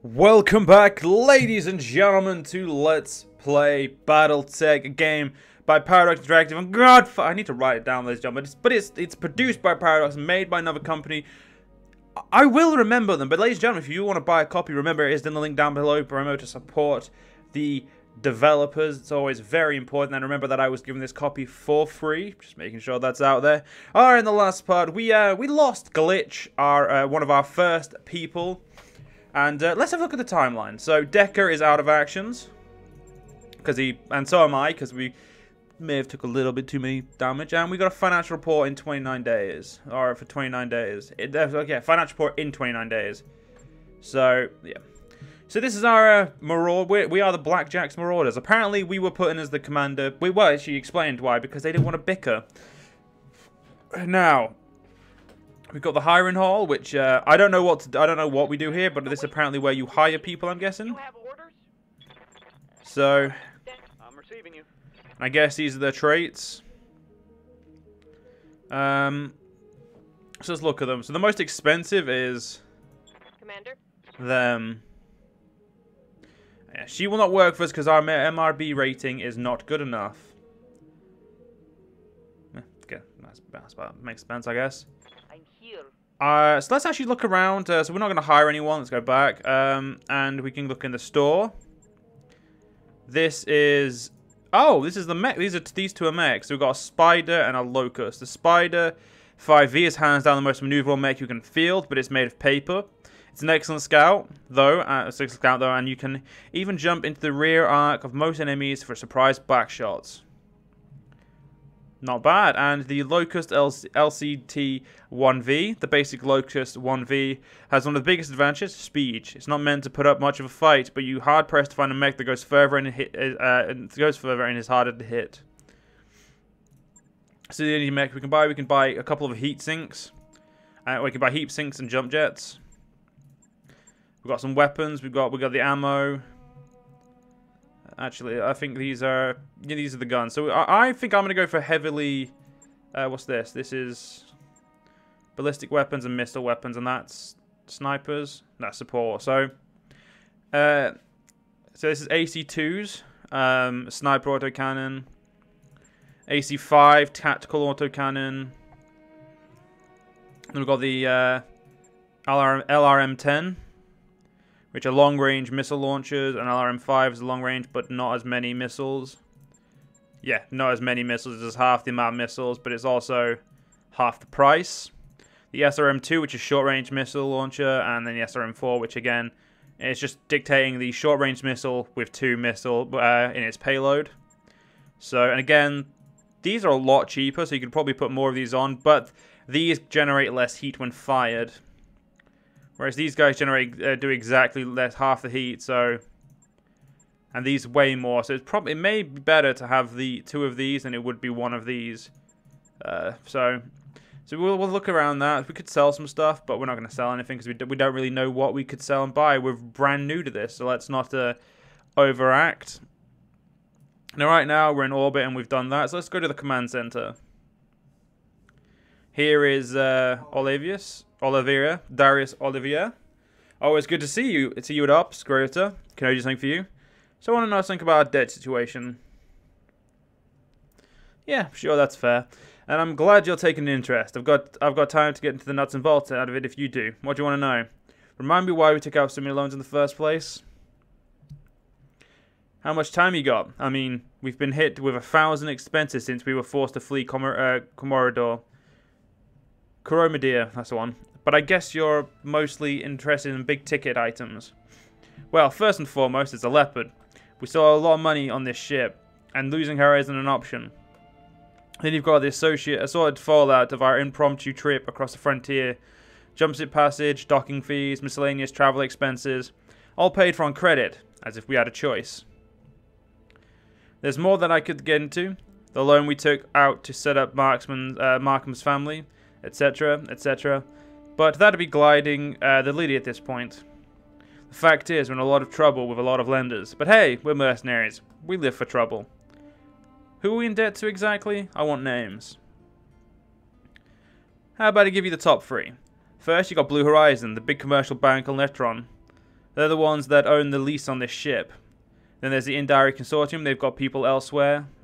Welcome back, ladies and gentlemen, to Let's Play BattleTech, a game by Paradox Interactive. And God, I need to write it down, ladies and gentlemen. But it's produced by Paradox, made by another company. I will remember them, but ladies and gentlemen, if you want to buy a copy, remember it is in the link down below. Remember to support the developers. It's always very important. And remember that I was given this copy for free, just making sure that's out there. Alright, in the last part, we lost Glitch, one of our first people. And let's have a look at the timeline. So Decker is out of actions, and so am I, because we may have took a little bit too many damage. And we got a financial report in 29 days, or for 29 days. Okay, financial report in 29 days. So yeah. So this is our marauder. We are the Blackjack's Marauders. Apparently, we were put in as the commander. She explained why, because they didn't want to bicker. Now, we've got the hiring hall, which I don't know what we do here, but this is apparently where you hire people, I'm guessing. So, I'm receiving you. I guess these are their traits. So let's look at them. So the most expensive is Commander. them. Yeah, she will not work for us because our MRB rating is not good enough. Okay, that's about makes sense, I guess. I'm here. So let's actually look around. So we're not going to hire anyone. Let's go back. And we can look in the store. This is... Oh, this is the mech. These two are mechs. So we've got a spider and a locust. The spider 5V is hands down the most maneuverable mech you can field, but it's made of paper. It's an excellent scout, though. And you can even jump into the rear arc of most enemies for surprise back shots. Not bad. And the Locust LCT 1V, the basic Locust 1V, has one of the biggest advantages: speed. It's not meant to put up much of a fight, but you hard pressed to find a mech that goes further and is harder to hit. So the only mech we can buy a couple of heat sinks. We can buy heat sinks and jump jets. We've got some weapons. We've got the ammo. Actually, I think these are the guns. So I think I'm going to go for heavily... what's this? This is ballistic weapons and missile weapons, and that's snipers. That's support. So this is AC2s, sniper autocannon, AC5 tactical autocannon. Then we've got the LRM-10. Which are long-range missile launchers, and LRM-5 is long-range, but not as many missiles. Yeah, not as many missiles, it's half the amount of missiles, but it's also half the price. The SRM-2, which is short-range missile launcher, and then the SRM-4, which again, is just dictating the short-range missile with 2 missile in its payload. So, and again, these are a lot cheaper, so you could probably put more of these on, but these generate less heat when fired. Whereas these guys do exactly half the heat, so, and these way more. So it may be better to have the 2 of these than it would be 1 of these. So we'll look around that. We could sell some stuff, but we're not going to sell anything because we don't really know what we could sell and buy. We're brand new to this, so let's not overact. Now, right now we're in orbit and we've done that. So let's go to the command center. Here is Darius Olivier. Always good to see you. It's you at Ops, Greta. Can I do something for you? So I want to know something about our debt situation. Yeah, sure, that's fair. And I'm glad you're taking an interest. I've got time to get into the nuts and bolts out of it if you do. What do you want to know? Remind me why we took out so many loans in the first place. How much time you got? I mean, we've been hit with 1,000 expenses since we were forced to flee Comorador. Coromadir, that's the one. But I guess you're mostly interested in big ticket items. Well, first and foremost, it's a Leopard. We saw a lot of money on this ship, and losing her isn't an option. Then you've got the assorted fallout of our impromptu trip across the frontier. Jumpsuit passage, docking fees, miscellaneous travel expenses, all paid for on credit, as if we had a choice. There's more that I could get into. The loan we took out to set up Markham's family, etc., etc. But that'd be gliding the lily at this point. The fact is, we're in a lot of trouble with a lot of lenders. But hey, we're mercenaries. We live for trouble. Who are we in debt to exactly? I want names. How about I give you the top 3? First, you got Blue Horizon, the big commercial bank on Letron. They're the ones that own the lease on this ship. Then there's the Indirect Consortium. They've got people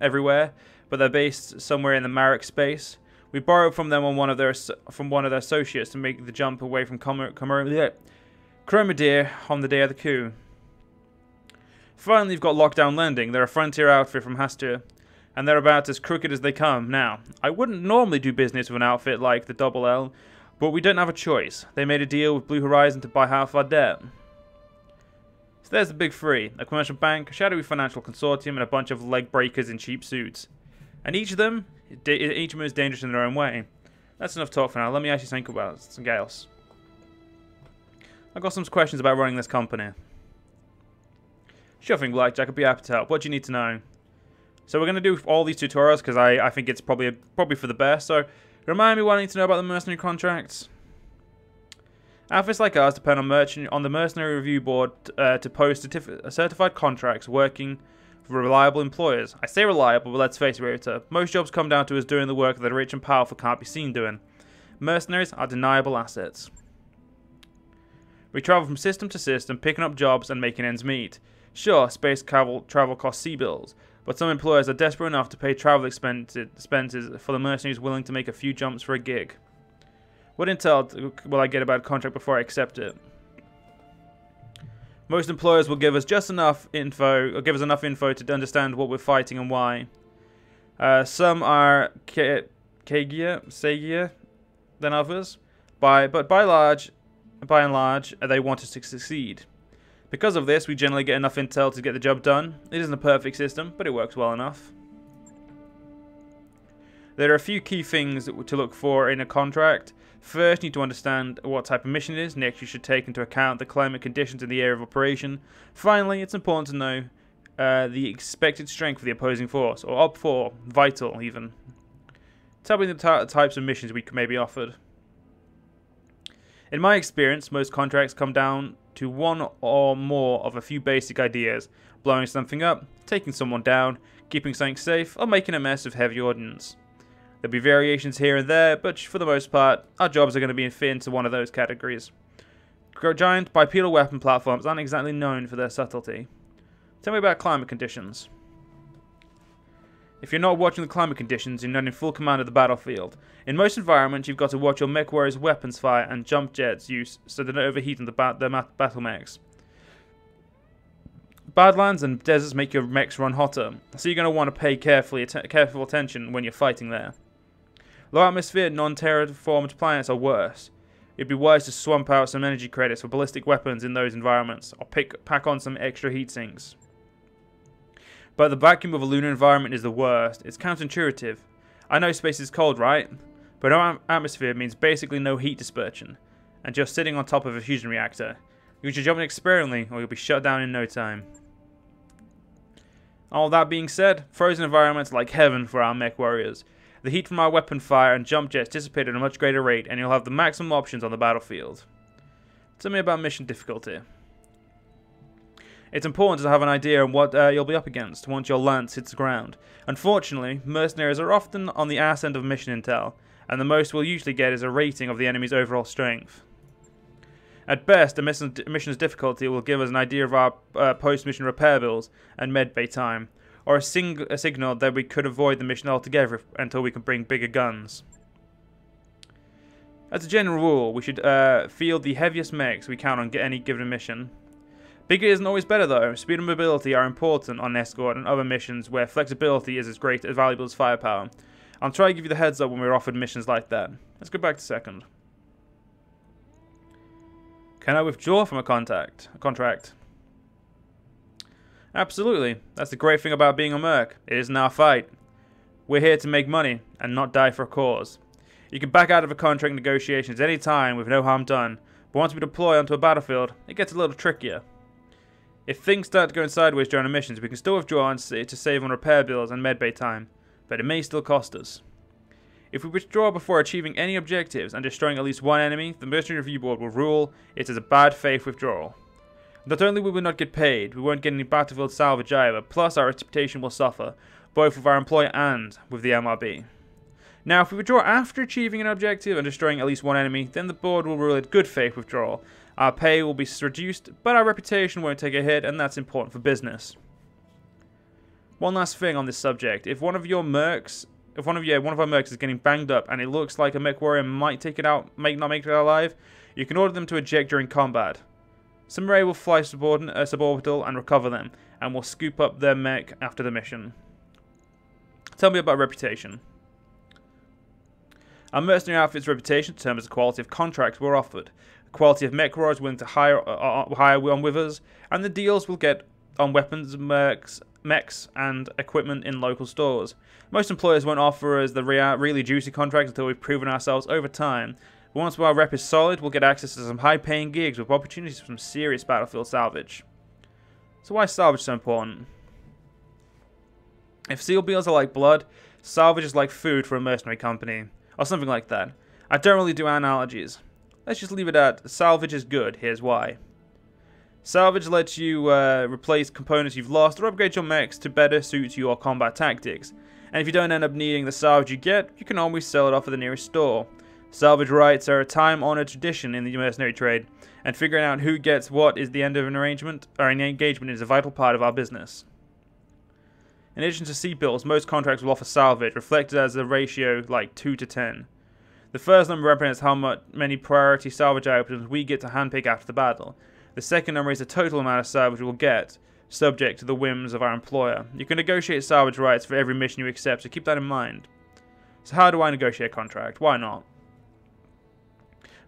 everywhere, but they're based somewhere in the Marek space. We borrowed from them on one of their associates to make the jump away from Chromadir on the day of the coup. Finally, you've got Lockdown Lending. They're a frontier outfit from Hastur, and they're about as crooked as they come. Now, I wouldn't normally do business with an outfit like the Double L, but we don't have a choice. They made a deal with Blue Horizon to buy half our debt. So there's the big three: a commercial bank, a shadowy financial consortium, and a bunch of leg breakers in cheap suits. And each of them is dangerous in their own way. That's enough talk for now. Let me actually think about something else. I've got some questions about running this company. Sure thing, Blackjack. I'd be happy to help. What do you need to know? So we're going to do all these tutorials because I think it's probably for the best. So remind me what I need to know about the mercenary contracts. Outfits like ours depend on the mercenary review board to post certified contracts working for reliable employers. I say reliable, but let's face it, most jobs come down to us doing the work that the rich and powerful can't be seen doing. Mercenaries are deniable assets. We travel from system to system, picking up jobs and making ends meet. Sure, space travel costs sea bills, but some employers are desperate enough to pay travel expenses for the mercenaries willing to make a few jumps for a gig. What intel will I get about a contract before I accept it? Most employers will give us just enough info, or give us enough info to understand what we're fighting and why. Some are segier than others, but by and large, they want us to succeed. Because of this, we generally get enough intel to get the job done. It isn't a perfect system, but it works well enough. There are a few key things to look for in a contract. First, you need to understand what type of mission it is. Next, you should take into account the climate conditions in the area of operation. Finally, it's important to know the expected strength of the opposing force, or OP4, vital even. Tell me the types of missions we may be offered. In my experience, most contracts come down to one or more of a few basic ideas: blowing something up, taking someone down, keeping something safe, or making a mess of heavy ordnance. There'll be variations here and there, but for the most part, our jobs are going to fit into one of those categories. Giant bipedal weapon platforms aren't exactly known for their subtlety. Tell me about climate conditions. If you're not watching the climate conditions, you're not in full command of the battlefield. In most environments, you've got to watch your MechWarriors' weapons fire and jump jets use so they don't overheat in the battle mechs. Badlands and deserts make your mechs run hotter, so you're going to want to pay careful attention when you're fighting there. Low atmosphere, non-terraformed planets are worse. It'd be wise to swamp out some energy credits for ballistic weapons in those environments, or pack on some extra heat sinks. But the vacuum of a lunar environment is the worst. It's counterintuitive. I know space is cold, right? But no atmosphere means basically no heat dispersion, and just sitting on top of a fusion reactor. You should jump in experimentally, or you'll be shut down in no time. All that being said, frozen environments are like heaven for our MechWarriors. The heat from our weapon fire and jump jets dissipate at a much greater rate, and you'll have the maximum options on the battlefield. Tell me about mission difficulty. It's important to have an idea on what you'll be up against once your lance hits the ground. Unfortunately, mercenaries are often on the arse end of mission intel, and the most we'll usually get is a rating of the enemy's overall strength. At best, a mission's difficulty will give us an idea of our post-mission repair bills and medbay time, or a signal that we could avoid the mission altogether until we can bring bigger guns. As a general rule, we should field the heaviest mechs we can on any given mission. Bigger isn't always better though. Speed and mobility are important on escort and other missions where flexibility is as valuable as firepower. I'll try to give you the heads up when we're offered missions like that. Let's go back to second. Can I withdraw from a contract? Absolutely. That's the great thing about being a merc. It isn't our fight. We're here to make money and not die for a cause. You can back out of a contract negotiations any time with no harm done, but once we deploy onto a battlefield, it gets a little trickier. If things start going sideways during our missions, we can still withdraw to save on repair bills and medbay time, but it may still cost us. If we withdraw before achieving any objectives and destroying at least one enemy, the Mercenary Review Board will rule it as a bad faith withdrawal. Not only will we not get paid, we won't get any battlefield salvage either, plus our reputation will suffer, both with our employer and with the MRB. Now, if we withdraw after achieving an objective and destroying at least one enemy, then the board will rule it good faith withdrawal, Our pay will be reduced, but our reputation won't take a hit, and that's important for business. One last thing on this subject: if one of our mercs is getting banged up, and it looks like a mech warrior might not make it out alive, you can order them to eject during combat. Some ray will fly suborbital and recover them, and will scoop up their mech after the mission. Tell me about reputation. Our mercenary outfit's reputation determines the quality of contracts we're offered, the quality of MechWarriors willing to hire on with us, and the deals we'll get on weapons, mechs, and equipment in local stores. Most employers won't offer us the really juicy contracts until we've proven ourselves over time. But once our rep is solid, we'll get access to some high-paying gigs with opportunities for some serious battlefield salvage. So why is salvage so important? If seal beals are like blood, salvage is like food for a mercenary company, or something like that. I don't really do analogies. Let's just leave it at salvage is good, here's why. Salvage lets you replace components you've lost or upgrade your mechs to better suit your combat tactics. And if you don't end up needing the salvage you get, you can always sell it off at the nearest store. Salvage rights are a time-honored tradition in the mercenary trade, and figuring out who gets what is the end of an arrangement or an engagement is a vital part of our business. In addition to sea bills, most contracts will offer salvage, reflected as a ratio like 2 to 10. The first number represents how many priority salvage items we get to handpick after the battle. The second number is the total amount of salvage we'll get, subject to the whims of our employer. You can negotiate salvage rights for every mission you accept, so keep that in mind. So how do I negotiate a contract? Why not?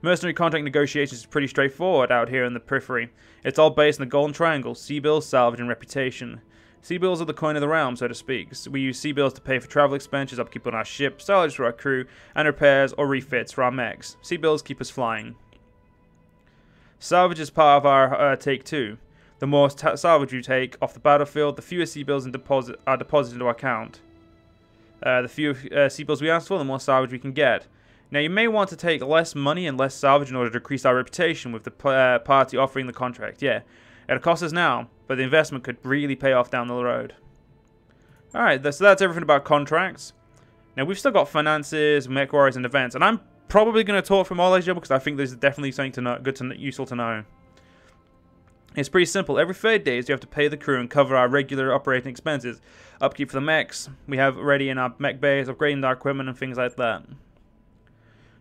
Mercenary contract negotiations is pretty straightforward out here in the periphery. It's all based on the golden triangle: sea bills, salvage, and reputation. Sea bills are the coin of the realm, so to speak. So we use sea bills to pay for travel expenses, upkeep on our ship, salvage for our crew, and repairs or refits for our mechs. Sea bills keep us flying. Salvage is part of our take 2. The more salvage you take off the battlefield, the fewer sea bills are deposited into our account. The fewer sea bills we ask for, the more salvage we can get. Now, you may want to take less money and less salvage in order to increase our reputation with the party offering the contract. Yeah, it'll cost us now, but the investment could really pay off down the road. Alright, so that's everything about contracts. Now, we've still got finances, MechWarriors, and events, and I'm probably going to talk from all these because I think this is definitely something to know, useful to know. It's pretty simple. Every 30 days, you have to pay the crew and cover our regular operating expenses. Upkeep for the mechs we have ready in our mech base, upgrading our equipment, and things like that.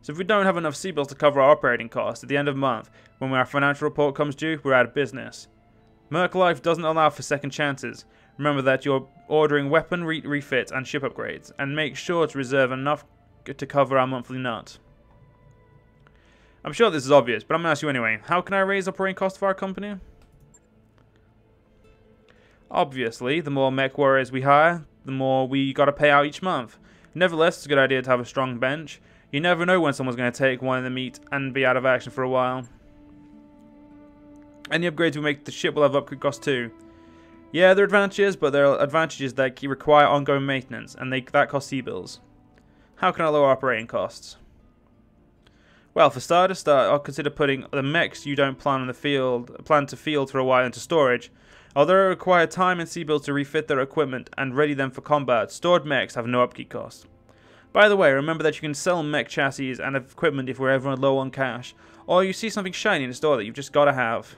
So if we don't have enough sea bills to cover our operating costs at the end of the month, when our financial report comes due, we're out of business. Merc life doesn't allow for second chances. Remember that you're ordering weapon refits and ship upgrades, and make sure to reserve enough to cover our monthly nut. I'm sure this is obvious, but I'm going to ask you anyway. How can I raise operating costs for our company? Obviously, the more mech warriors we hire, the more we got to pay out each month. Nevertheless, it's a good idea to have a strong bench. You never know when someone's going to take one in the meat and be out of action for a while. Any upgrades we make to the ship will have upgrade costs too. Yeah, there are advantages, but there are advantages that require ongoing maintenance, and that cost sea bills. How can I lower operating costs? Well, for starters, I'll consider putting the mechs you don't plan to field for a while into storage. Although it requires time and sea bills to refit their equipment and ready them for combat, stored mechs have no upkeep costs. By the way, remember that you can sell mech chassis and equipment if we're ever low on cash, or you see something shiny in the store that you've just got to have.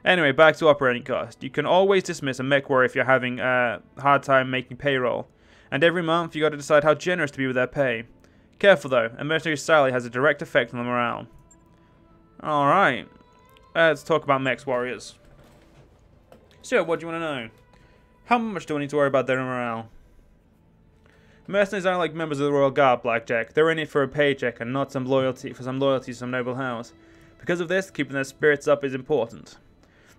Anyway, back to operating costs. You can always dismiss a mech warrior if you're having a hard time making payroll, and every month you got to decide how generous to be with their pay. Careful though, a mercenary's salary has a direct effect on the morale. Alright, let's talk about MechWarriors. So, what do you want to know? How much do I need to worry about their morale? Mercenaries aren't like members of the Royal Guard, Blackjack. They're in it for a paycheck and not some loyalty to some noble house. Because of this, keeping their spirits up is important.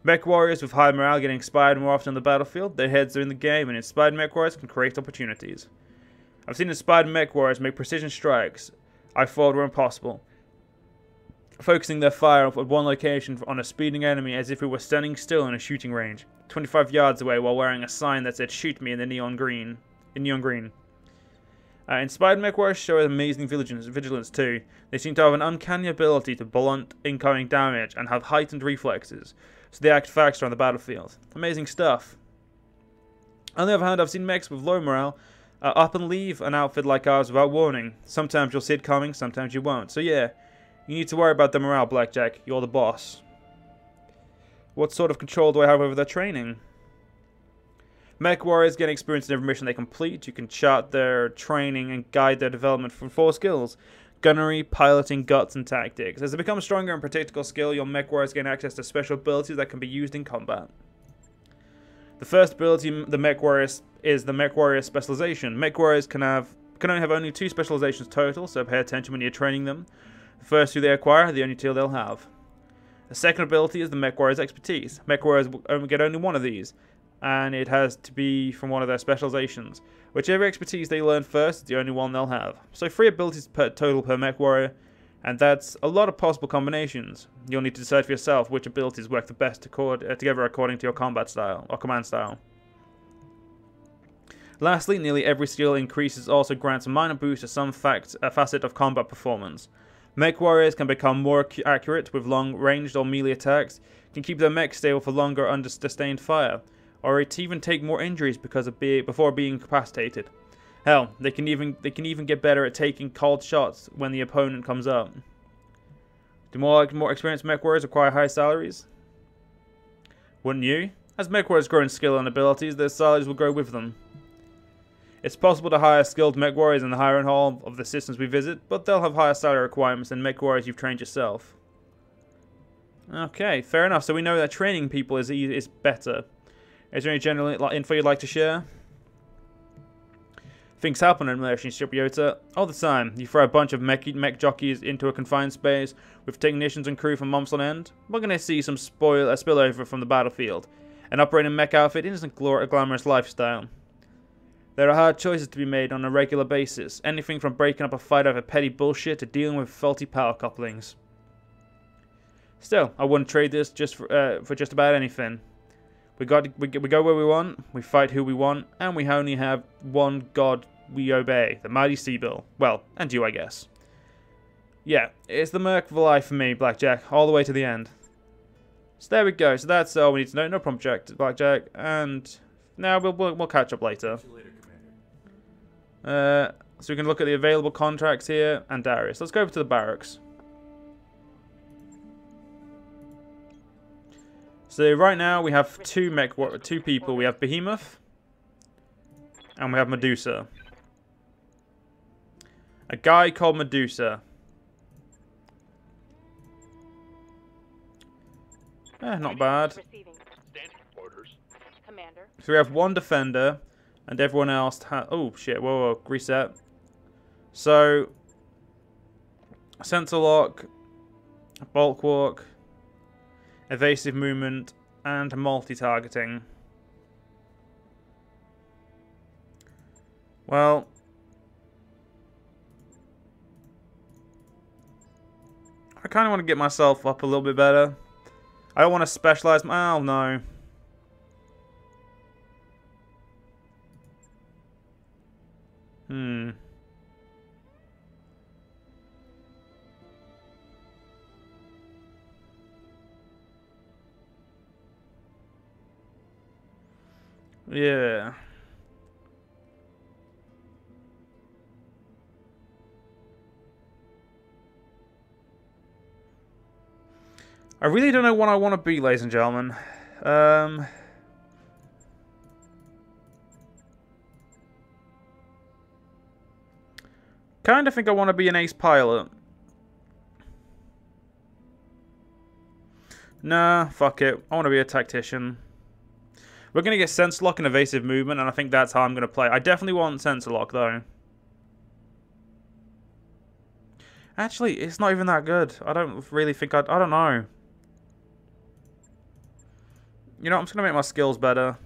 Mech warriors with high morale getting inspired more often on the battlefield, their heads are in the game, and inspired mech warriors can create opportunities. I've seen inspired mech warriors make precision strikes I thought were impossible, focusing their fire at one location on a speeding enemy as if it were standing still in a shooting range, 25 yards away, while wearing a sign that said "Shoot me" in the neon green. Inspired mech warriors show amazing vigilance too. They seem to have an uncanny ability to blunt incoming damage and have heightened reflexes, so they act faster on the battlefield. Amazing stuff. On the other hand, I've seen mechs with low morale up and leave an outfit like ours without warning. Sometimes you'll see it coming, sometimes you won't. So yeah, You need to worry about their morale, Blackjack. You're the boss. What sort of control do I have over their training? MechWarriors gain experience in every mission they complete. You can chart their training and guide their development from 4 skills. Gunnery, piloting, guts, and tactics. As they become stronger in particular skill, your MechWarriors gain access to special abilities that can be used in combat. The first ability the MechWarriors is the MechWarrior specialization. MechWarriors can only have only 2 specializations total, so pay attention when you're training them. The first 2 they acquire are the only 2 they'll have. The second ability is the MechWarriors expertise. MechWarriors will get only 1 of these, and it has to be from one of their specializations. Whichever expertise they learn first is the only one they'll have. So 3 abilities total per MechWarrior, and that's a lot of possible combinations. You'll need to decide for yourself which abilities work the best together according to your combat style, or command style. Lastly, nearly every skill increases also grants a minor boost to some facet of combat performance. MechWarriors can become more accurate with long-ranged or melee attacks, can keep their mech stable for longer under sustained fire, or even take more injuries before being incapacitated. Hell, they can even get better at taking cold shots when the opponent comes up. Do more experienced MechWarriors require high salaries? Wouldn't you? As MechWarriors grow in skill and abilities, their salaries will grow with them. It's possible to hire skilled MechWarriors in the hiring hall of the systems we visit, but they'll have higher salary requirements than MechWarriors you've trained yourself. Okay, fair enough. So we know that training people is better. Is there any general info you'd like to share? Things happen in relationship, Yota. All the time. You throw a bunch of mech jockeys into a confined space with technicians and crew for months on end. We're going to see some spillover from the battlefield. An operating mech outfit isn't a glamorous lifestyle. There are hard choices to be made on a regular basis. Anything from breaking up a fight over petty bullshit to dealing with faulty power couplings. Still, I wouldn't trade this for just about anything. We go where we want, we fight who we want, and we only have one god we obey, the mighty Seabill. Well, and you, I guess. Yeah, it's the merc for life for me, Blackjack, all the way to the end. So there we go. So that's all we need to know. No problem, Blackjack. And now we'll catch up later. So we can look at the available contracts here and Darius. Let's go over to the barracks. So right now we have two people. We have Behemoth and we have Medusa. A guy called Medusa. Not bad. So we have one defender and everyone else oh shit, whoa, reset. So sensor lock, bulk walk, evasive movement, and multi-targeting. Well, I kind of want to get myself up a little bit better. I don't want to specialize. Oh no. Yeah. I really don't know what I want to be, ladies and gentlemen. Kind of think I want to be an ace pilot. Nah, fuck it. I want to be a tactician. We're going to get sensor lock and evasive movement, and I think that's how I'm going to play. I definitely want sensor lock, though. Actually, it's not even that good. I don't really think I don't know. You know, I'm just going to make my skills better.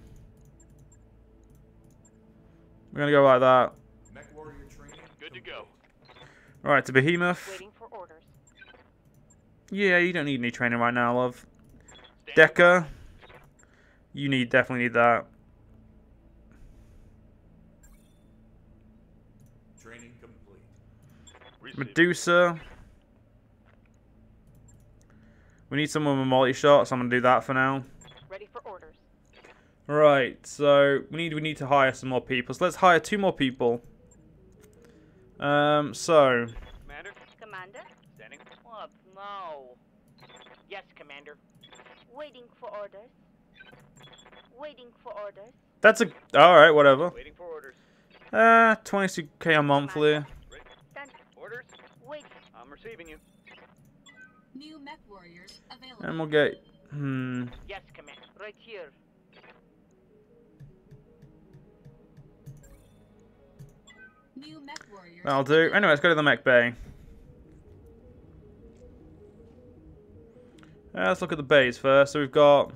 We're going to go like that. MechWarrior training. Good to go. Alright, to Behemoth. Waiting for orders. Yeah, you don't need any training right now, love. Decker. You definitely need that. Training complete. Medusa. We need someone with multi-shot, so I'm going to do that for now. Ready for orders. Right, so we need to hire some more people. So let's hire 2 more people. Commander. Standing. Well, No. Yes, Commander. Waiting for orders. Waiting for orders. That's a... Alright, whatever. Waiting for orders. 22k a monthly. Stand. Orders? Wait. I'm receiving you. New MechWarriors available. And we'll get... Yes, Commander. Right here. New MechWarriors. That'll do. Anyway, let's go to the mech bay. Let's look at the bays first. So we've got...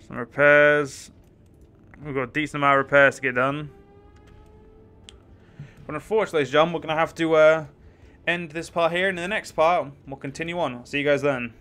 some repairs. We've got a decent amount of repairs to get done. But unfortunately, ladies and gentlemen, we're going to have to end this part here. And in the next part, we'll continue on. I'll see you guys then.